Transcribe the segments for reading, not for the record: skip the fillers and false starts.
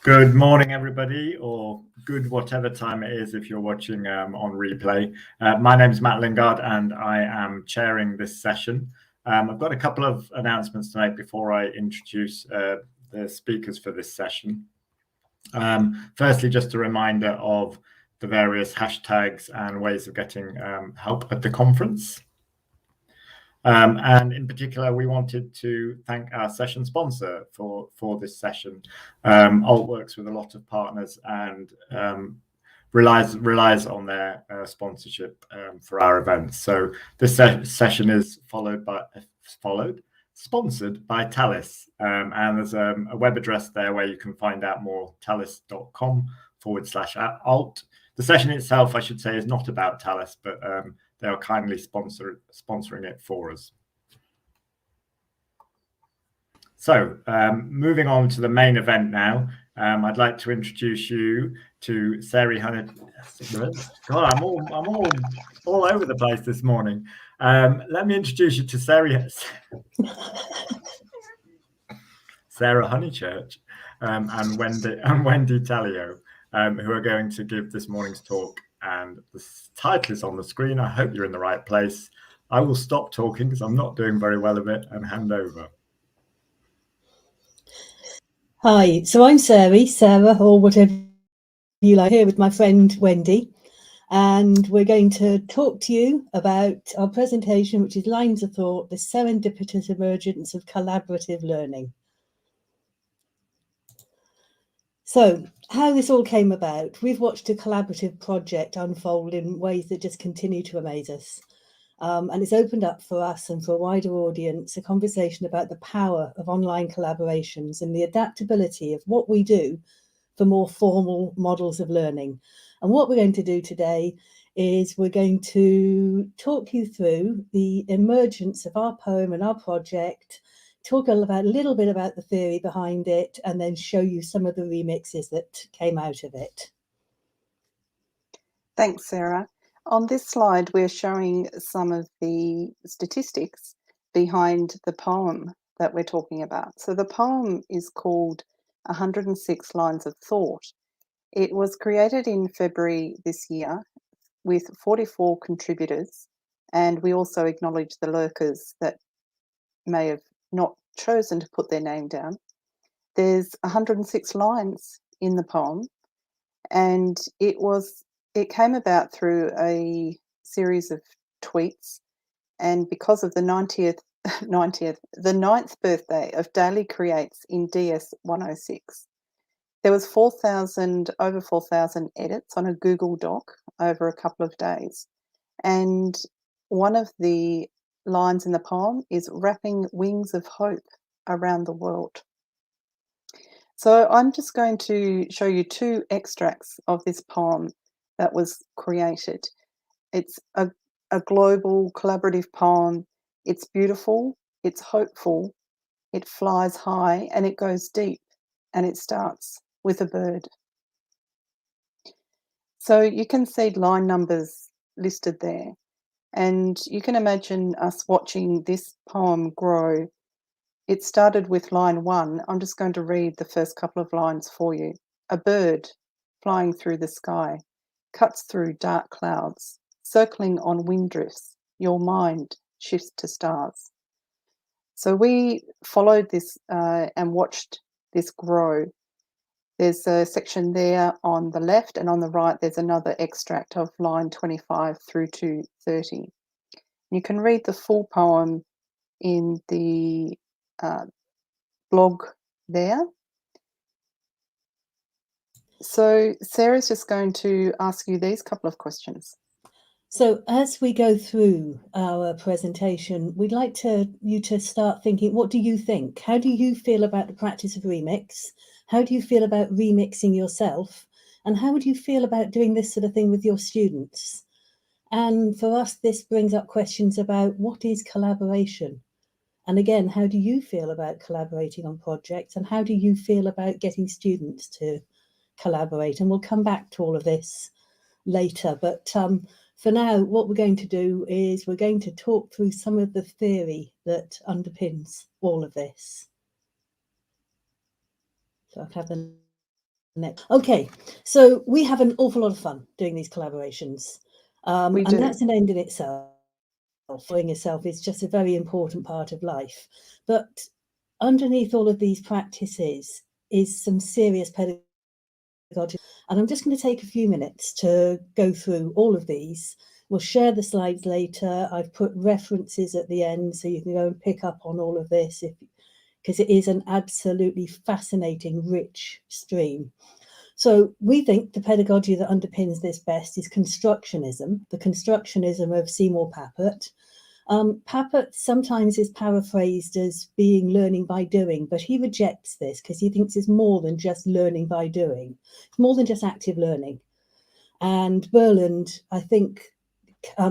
Good morning, everybody, or good whatever time it is if you're watching on replay. My name is Matt Lingard, and I am chairing this session. I've got a couple of announcements to make before I introduce the speakers for this session. Firstly, just a reminder of the various hashtags and ways of getting help at the conference. And in particular, we wanted to thank our session sponsor for this session. Alt works with a lot of partners and relies on their sponsorship for our events. So this session is sponsored by Talis, and there's a web address there where you can find out more, talis.com/alt. The session itself, I should say, is not about Talis, but they are kindly sponsoring it for us. So moving on to the main event now, I'd like to introduce you to Sarah Honeychurch. God, I'm all over the place this morning. Let me introduce you to Sarah Honeychurch and Wendy Taleo, who are going to give this morning's talk. And the title is on the screen. I hope you're in the right place. I will stop talking because I'm not doing very well of it and hand over. Hi, so I'm Sarah, or whatever you like, here with my friend Wendy, and we're going to talk to you about our presentation, which is Lines of Thought, the serendipitous emergence of collaborative learning. So how this all came about, we've watched a collaborative project unfold in ways that just continue to amaze us. And it's opened up for us and for a wider audience a conversation about the power of online collaborations and the adaptability of what we do for more formal models of learning. And what we're going to do today is we're going to talk you through the emergence of our poem and our project, talk a little bit about the theory behind it, and then show you some of the remixes that came out of it. Thanks, Sarah. On this slide, we're showing some of the statistics behind the poem that we're talking about. So the poem is called 106 Lines of Thought. It was created in February this year with 44 contributors, and we also acknowledge the lurkers that may have not chosen to put their name down. There's 106 lines in the poem, and it came about through a series of tweets, and because of the 9th birthday of Daily Creates in DS 106, there was over 4,000 edits on a Google Doc over a couple of days. And one of the lines in the poem is wrapping wings of hope around the world. So I'm just going to show you two extracts of this poem that was created. It's a global collaborative poem. It's beautiful, it's hopeful, it flies high, and it goes deep, and it starts with a bird. So you can see line numbers listed there, and you can imagine us watching this poem grow. It started with line 1. I'm just going to read the first couple of lines for you. A bird flying through the sky cuts through dark clouds, circling on wind drifts. Your mind shifts to stars. So we followed this and watched this grow. There's a section there on the left, and on the right there's another extract of line 25 through to 30. You can read the full poem in the blog there. So Sarah's just going to ask you these couple of questions. So as we go through our presentation, we'd like you to start thinking, what do you think? How do you feel about the practice of remix? How do you feel about remixing yourself? And how would you feel about doing this sort of thing with your students? And for us, this brings up questions about what is collaboration? And again, how do you feel about collaborating on projects? And how do you feel about getting students to collaborate? And we'll come back to all of this later. But for now, what we're going to do is we're going to talk through some of the theory that underpins all of this. So I'll have the next. Okay, so we have an awful lot of fun doing these collaborations, We and do. that's an end in itself. Following yourself is just a very important part of life. But underneath all of these practices is some serious pedagogy. And I'm just going to take a few minutes to go through all of these. We'll share the slides later. I've put references at the end so you can go and pick up on all of this, because it is an absolutely fascinating, rich stream. So we think the pedagogy that underpins this best is Constructionism, the Constructionism of Seymour Papert. Papert sometimes is paraphrased as being learning by doing, but he rejects this because he thinks it's more than just learning by doing. It's more than just active learning. And Berland, I think,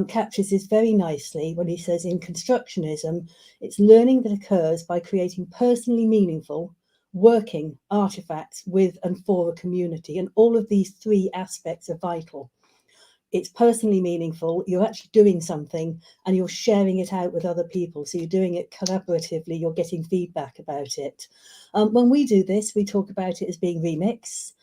captures this very nicely when he says in Constructionism, it's learning that occurs by creating personally meaningful, working artifacts with and for a community. And all of these three aspects are vital. It's personally meaningful, you're actually doing something and you're sharing it out with other people. So you're doing it collaboratively, you're getting feedback about it. When we do this, we talk about it as being remix.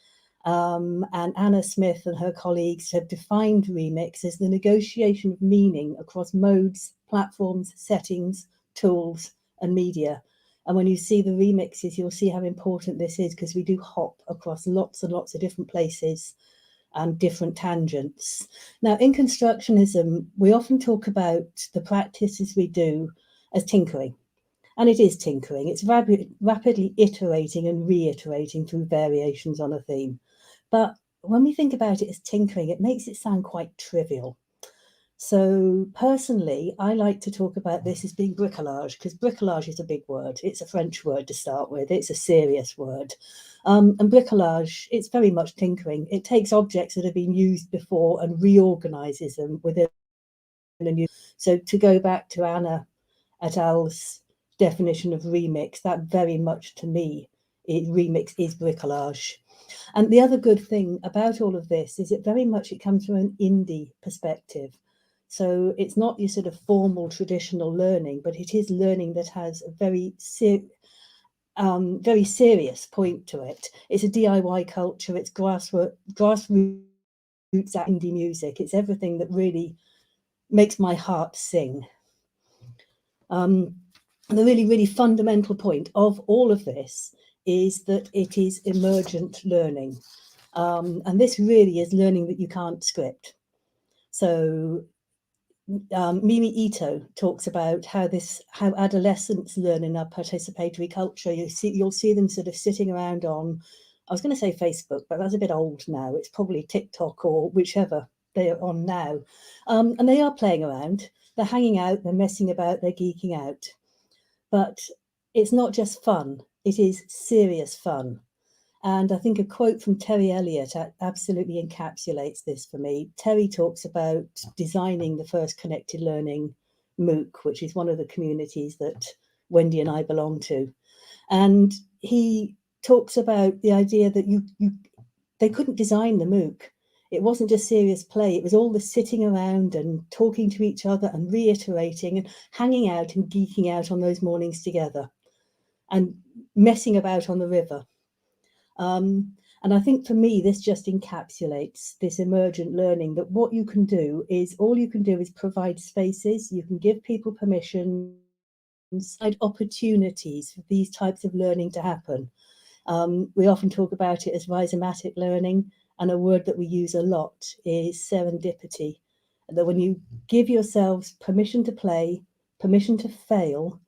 And Anna Smith and her colleagues have defined remix as the negotiation of meaning across modes, platforms, settings, tools, and media. And when you see the remixes, you'll see how important this is, because we do hop across lots and lots of different places and different tangents. Now, in Constructionism, we often talk about the practices we do as tinkering. And it is tinkering. It's rapidly iterating and reiterating through variations on a theme. But when we think about it as tinkering, it makes it sound quite trivial. So personally, I like to talk about this as being bricolage, because bricolage is a big word. It's a French word to start with. It's a serious word. And bricolage, it's very much tinkering. It takes objects that have been used before and reorganizes them within a new. So to go back to Anna et al.'s definition of remix, that very much to me, remix is bricolage. And the other good thing about all of this is it comes from an indie perspective. So it's not your sort of formal traditional learning, but it is learning that has a very serious point to it. It's a DIY culture. It's grassroots indie music. It's everything that really makes my heart sing. The really, really fundamental point of all of this is that it is emergent learning. And this really is learning that you can't script. So Mimi Ito talks about how adolescents learn in a participatory culture. You'll see them sort of sitting around on, I was going to say Facebook, but that's a bit old now. It's probably TikTok or whichever they're on now. And they are playing around. They're hanging out, they're messing about, they're geeking out. But it's not just fun, it is serious fun. And I think a quote from Terry Elliott absolutely encapsulates this for me. Terry talks about designing the first connected learning MOOC, which is one of the communities that Wendy and I belong to. And he talks about the idea that they couldn't design the MOOC. It wasn't just serious play. It was all the sitting around and talking to each other and reiterating and hanging out and geeking out on those mornings together and messing about on the river. And I think for me, this just encapsulates this emergent learning, that what you can do is, all you can do is provide spaces. You can give people permission, provide opportunities for these types of learning to happen. We often talk about it as rhizomatic learning, and a word that we use a lot is serendipity. That when you give yourselves permission to play, permission to fail,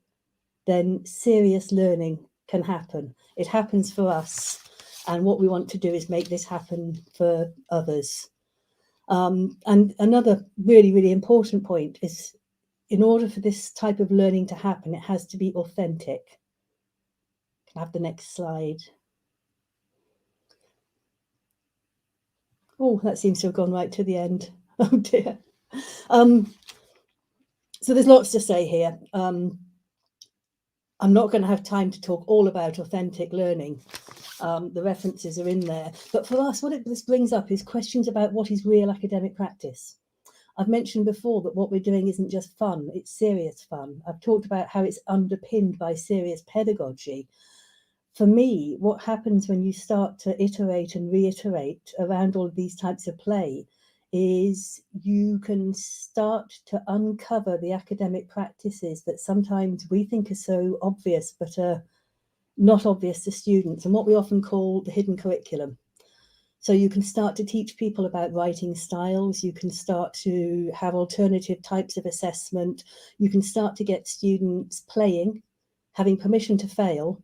then serious learning can happen. It happens for us. And what we want to do is make this happen for others. And another really, really important point is, in order for this type of learning to happen, it has to be authentic. Can I have the next slide? Oh, that seems to have gone right to the end. Oh dear. So there's lots to say here. I'm not going to have time to talk all about authentic learning. The references are in there. But for us, what this brings up is questions about what is real academic practice. I've mentioned before that what we're doing isn't just fun, it's serious fun. I've talked about how it's underpinned by serious pedagogy. for me, what happens when you start to iterate and reiterate around all of these types of play is you can start to uncover the academic practices that sometimes we think are so obvious, but are not obvious to students, and what we often call the hidden curriculum. So you can start to teach people about writing styles, you can start to have alternative types of assessment, you can start to get students playing, having permission to fail,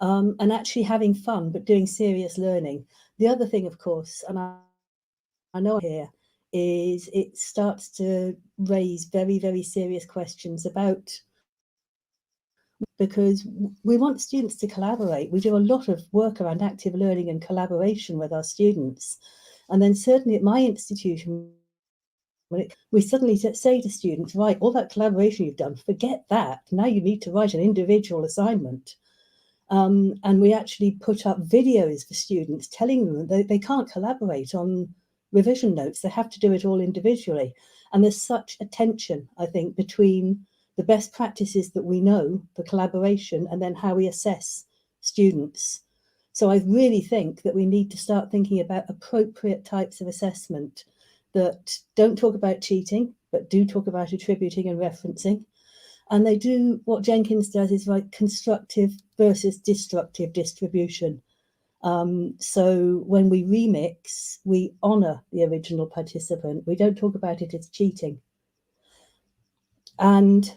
and actually having fun, but doing serious learning. The other thing, of course, and I know here, is it starts to raise very, very serious questions about, because we want students to collaborate. We do a lot of work around active learning and collaboration with our students. And then certainly at my institution, we suddenly say to students, right, all that collaboration you've done, forget that. Now you need to write an individual assignment. And we actually put up videos for students telling them that they can't collaborate on revision notes. They have to do it all individually. And there's such a tension, I think, between the best practices that we know for collaboration and then how we assess students. So I really think that we need to start thinking about appropriate types of assessment that don't talk about cheating, but do talk about attributing and referencing. And they do what Jenkins does is like constructive versus destructive distribution. So when we remix, we honour the original participant. We don't talk about it as cheating. And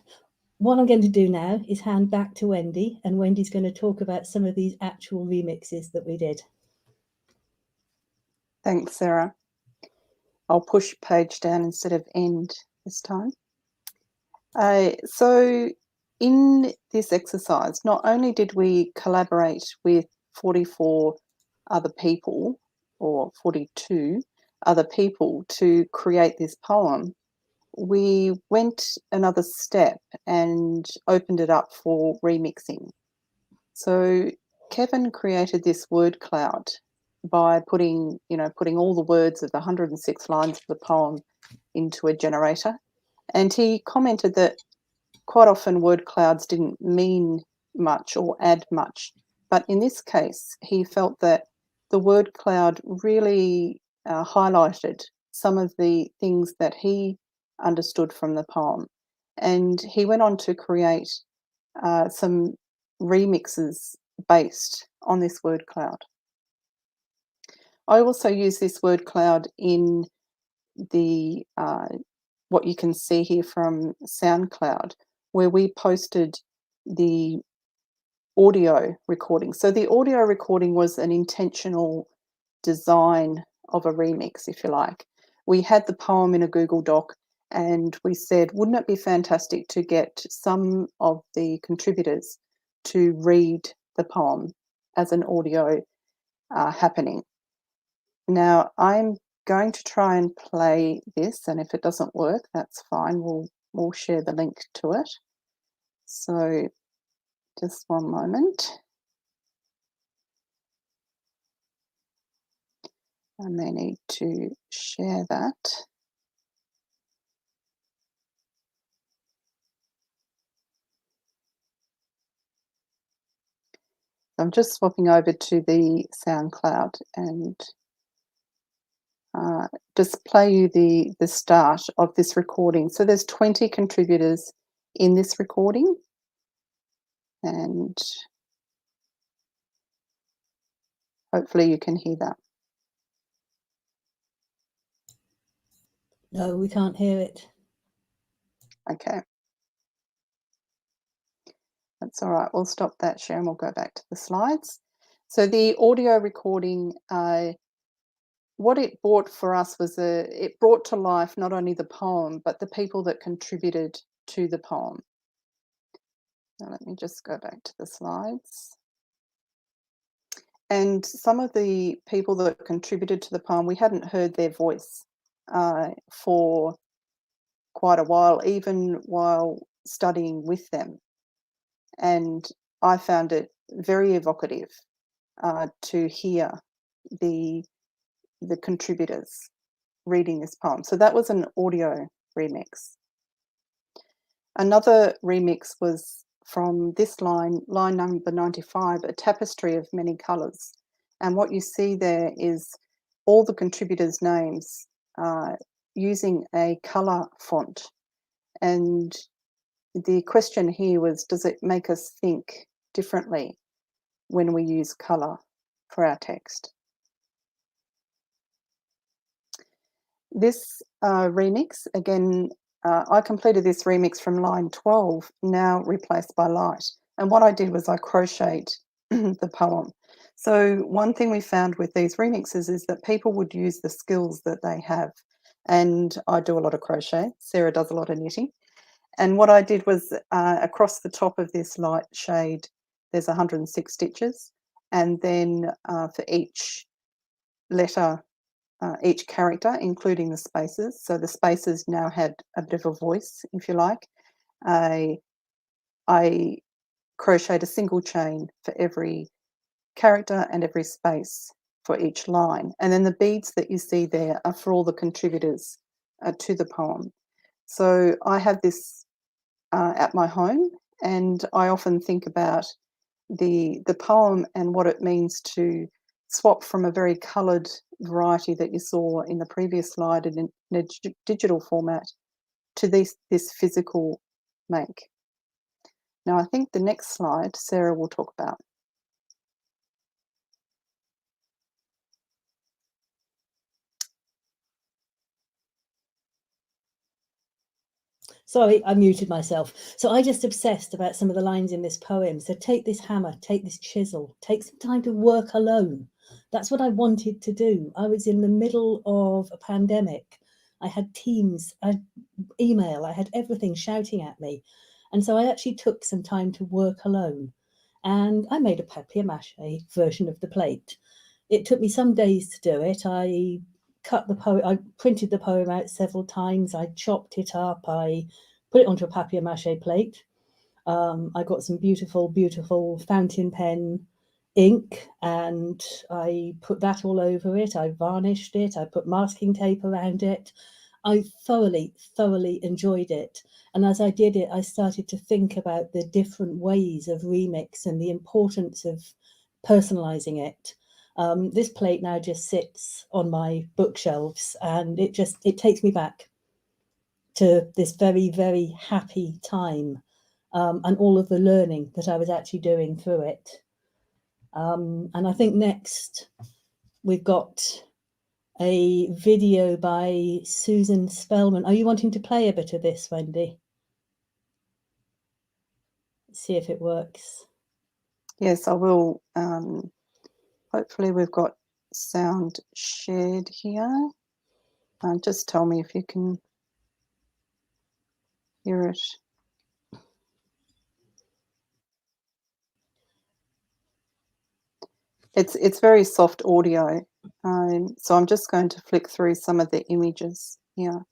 what I'm going to do now is hand back to Wendy, and Wendy's going to talk about some of these actual remixes that we did. Thanks, Sarah. I'll push page down instead of end this time. So in this exercise, not only did we collaborate with 44 other people, or 42 other people, to create this poem, we went another step and opened it up for remixing. So Kevin created this word cloud by putting all the words of the 106 lines of the poem into a generator. And he commented that quite often word clouds didn't mean much or add much. But in this case, he felt that the word cloud really highlighted some of the things that he understood from the poem. And he went on to create some remixes based on this word cloud. I also use this word cloud in the what you can see here from SoundCloud, where we posted the audio recording. So the audio recording was an intentional design of a remix, if you like. We had the poem in a Google Doc, and we said, wouldn't it be fantastic to get some of the contributors to read the poem as an audio happening. Now, I'm going to try and play this, and if it doesn't work, that's fine. We'll share the link to it. So just one moment. I may need to share that. I'm just swapping over to the SoundCloud and just play you the start of this recording. So there's 20 contributors in this recording, and hopefully you can hear that. No, we can't hear it. Okay. That's all right. We'll stop that share and we'll go back to the slides. So the audio recording, what it brought for us was it brought to life not only the poem, but the people that contributed to the poem. Now let me just go back to the slides. And some of the people that contributed to the poem, we hadn't heard their voice for quite a while, even while studying with them. And I found it very evocative to hear the contributors reading this poem. So that was an audio remix. Another remix was from this line number 95, a tapestry of many colours. And what you see there is all the contributors' names using a colour font. And the question here was, does it make us think differently when we use colour for our text? This remix, again, I completed this remix from line 12, now replaced by light. And what I did was I crocheted the poem. So one thing we found with these remixes is that people would use the skills that they have. And I do a lot of crochet. Sarah does a lot of knitting. And what I did was across the top of this light shade, there's 106 stitches. And then for each letter, each character, including the spaces. So the spaces now had a bit of a voice, if you like. I crocheted a single chain for every character and every space for each line. And then the beads that you see there are for all the contributors to the poem. So I have this at my home, and I often think about the poem and what it means to swap from a very coloured variety that you saw in the previous slide in a digital format to this physical make. Now I think the next slide Sarah will talk about. Sorry, I muted myself. So I just obsessed about some of the lines in this poem. So take this hammer, take this chisel, take some time to work alone. That's what I wanted to do. I was in the middle of a pandemic. I had Teams, I had email, I had everything shouting at me. And so I actually took some time to work alone. And I made a papier-mâché version of the plate. It took me some days to do it. I cut the poem, I printed the poem out several times, I chopped it up, I put it onto a papier-mâché plate. I got some beautiful, beautiful fountain pen ink, and I put that all over it. I varnished it, I put masking tape around it. I thoroughly, thoroughly enjoyed it. And as I did it, I started to think about the different ways of remix and the importance of personalizing it. This plate now just sits on my bookshelves, and it takes me back to this very, very happy time, and all of the learning that I was actually doing through it. And I think next we've got a video by Susan Spellman. Are you wanting to play a bit of this, Wendy? Let's see if it works. Yes, I will. Hopefully we've got sound shared here. Just tell me if you can hear it. It's very soft audio, so I'm just going to flick through some of the images here.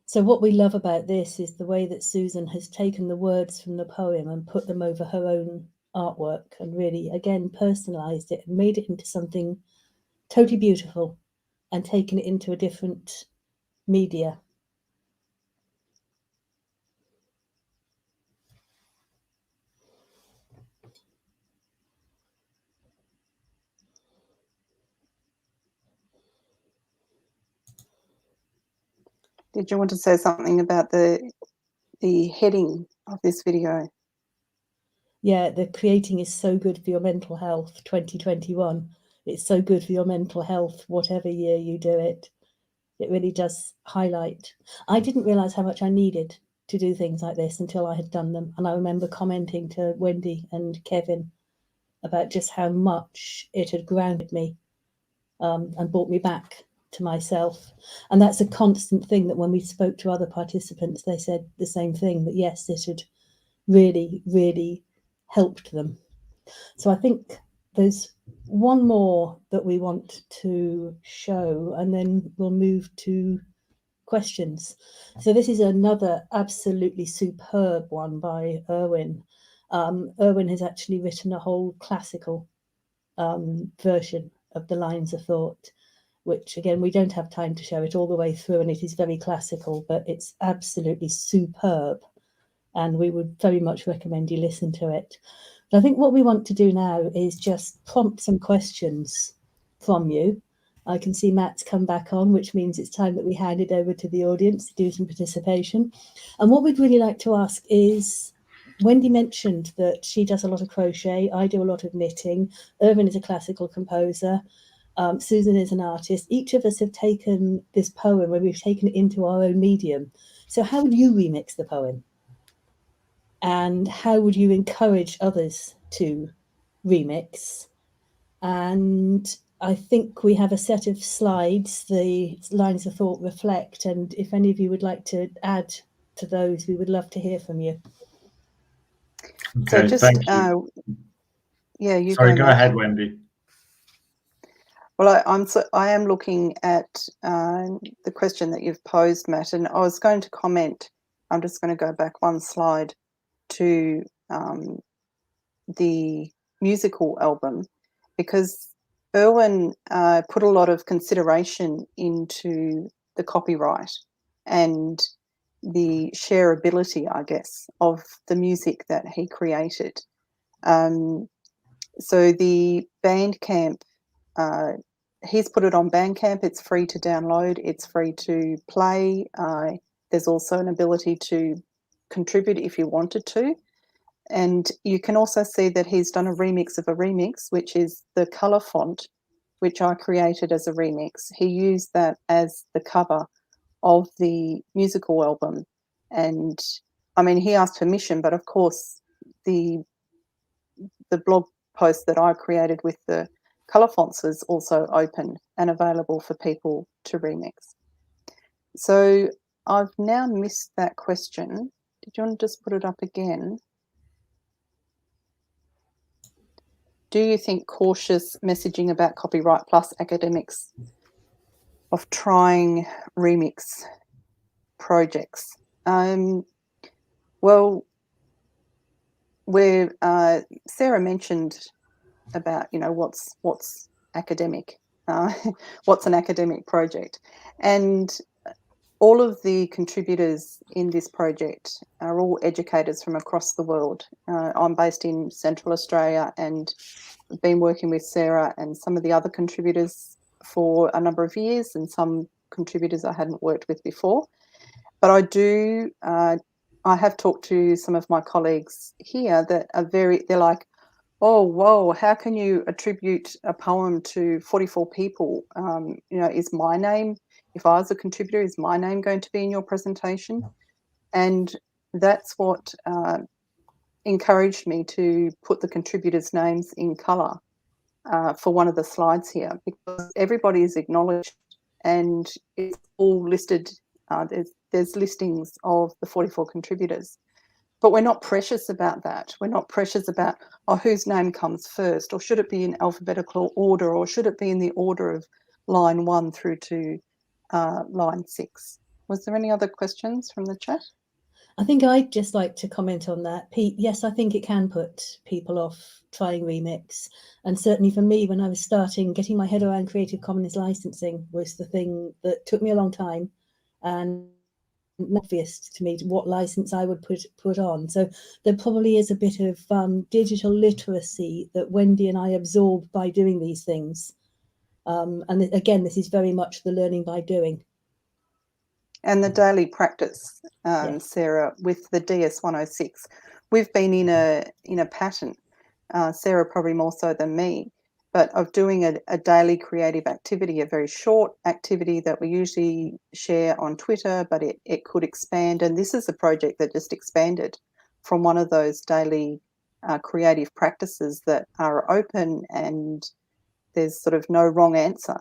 So what we love about this is the way that Susan has taken the words from the poem and put them over her own artwork and really, again, personalised it and made it into something totally beautiful and taken it into a different media. Did you want to say something about the heading of this video? Yeah, the creating is so good for your mental health, 2021. It's so good for your mental health, whatever year you do it. It really does highlight. I didn't realise how much I needed to do things like this until I had done them. And I remember commenting to Wendy and Kevin about just how much it had grounded me, and brought me back to myself. And that's a constant thing, that when we spoke to other participants, they said the same thing, that yes, it had really, really helped them. So I think there's one more that we want to show, and then we'll move to questions. So this is another absolutely superb one by Erwin. Erwin has actually written a whole classical version of the Lines of Thought, which again, we don't have time to show it all the way through, and it is very classical, but it's absolutely superb. And we would very much recommend you listen to it. But I think what we want to do now is just prompt some questions from you. I can see Matt's come back on, which means it's time that we hand it over to the audience to do some participation. And what we'd really like to ask is, Wendy mentioned that she does a lot of crochet. I do a lot of knitting. Irvin is a classical composer. Susan is an artist. Each of us have taken this poem where we've taken it into our own medium. So how would you remix the poem? And how would you encourage others to remix? And I think we have a set of slides, the lines of thought reflect, and if any of you would like to add to those, we would love to hear from you. So Okay, just, thank you. Yeah, you Sorry, go, go Matt. ahead, Wendy. Well, I am looking at the question that you've posed, Matt, and I was going to comment. I'm just going to go back one slide to the musical album, because Irwin put a lot of consideration into the copyright and the shareability, I guess, of the music that he created. So the Bandcamp, he's put it on Bandcamp. It's free to download. It's free to play. There's also an ability to contribute if you wanted to. And you can also see that he's done a remix of a remix, which is the colour font, which I created as a remix. He used that as the cover of the musical album. And I mean, he asked permission, but of course the blog post that I created with the colour fonts is also open and available for people to remix. So I've now missed that question. Did you want to just put it up again? Do you think cautious messaging about copyright plus academics of trying remix projects? Well, where Sarah mentioned about, you know, what's academic, what's an academic project, and all of the contributors in this project are all educators from across the world. I'm based in Central Australia and been working with Sarah and some of the other contributors for a number of years, and some contributors I hadn't worked with before. But I have talked to some of my colleagues here that are they're like, oh, whoa, how can you attribute a poem to 44 people? You know, is my name, if I was a contributor, is my name going to be in your presentation? And that's what encouraged me to put the contributors' names in colour for one of the slides here, because everybody is acknowledged and it's all listed. There's listings of the 44 contributors. But we're not precious about that. We're not precious about, oh, whose name comes first, or should it be in alphabetical order, or should it be in the order of line 1 through to line 6. Was there any other questions from the chat? I think I'd just like to comment on that. Pete, yes, I think it can put people off trying remix. And certainly for me, when I was starting, getting my head around Creative Commons licensing was the thing that took me a long time. And obvious to me what license I would put on. So there probably is a bit of digital literacy that Wendy and I absorb by doing these things. And again, this is very much the learning by doing. And the daily practice, Yes. Sarah, with the DS-106, we've been in a pattern, Sarah probably more so than me, but of doing a daily creative activity, a very short activity that we usually share on Twitter, but it could expand. And this is a project that just expanded from one of those daily creative practices that are open and there's sort of no wrong answer.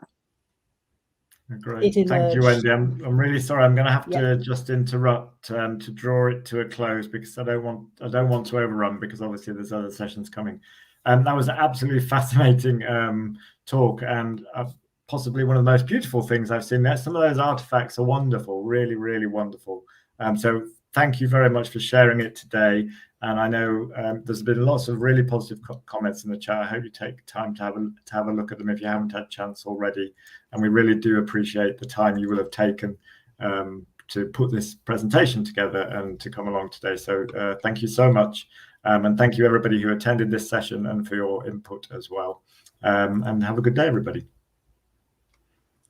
Great. Thank you, Wendy. I'm really sorry. I'm going to have to just interrupt to draw it to a close because I don't want to overrun, because obviously there's other sessions coming. That was an absolutely fascinating talk, and possibly one of the most beautiful things I've seen there. Some of those artifacts are wonderful, really, really wonderful. So thank you very much for sharing it today. And I know there's been lots of really positive comments in the chat. I hope you take time to have a look at them if you haven't had a chance already. And we really do appreciate the time you will have taken to put this presentation together and to come along today. So thank you so much. And thank you everybody who attended this session and for your input as well. And have a good day, everybody.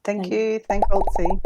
Thank you. Thank Altsie.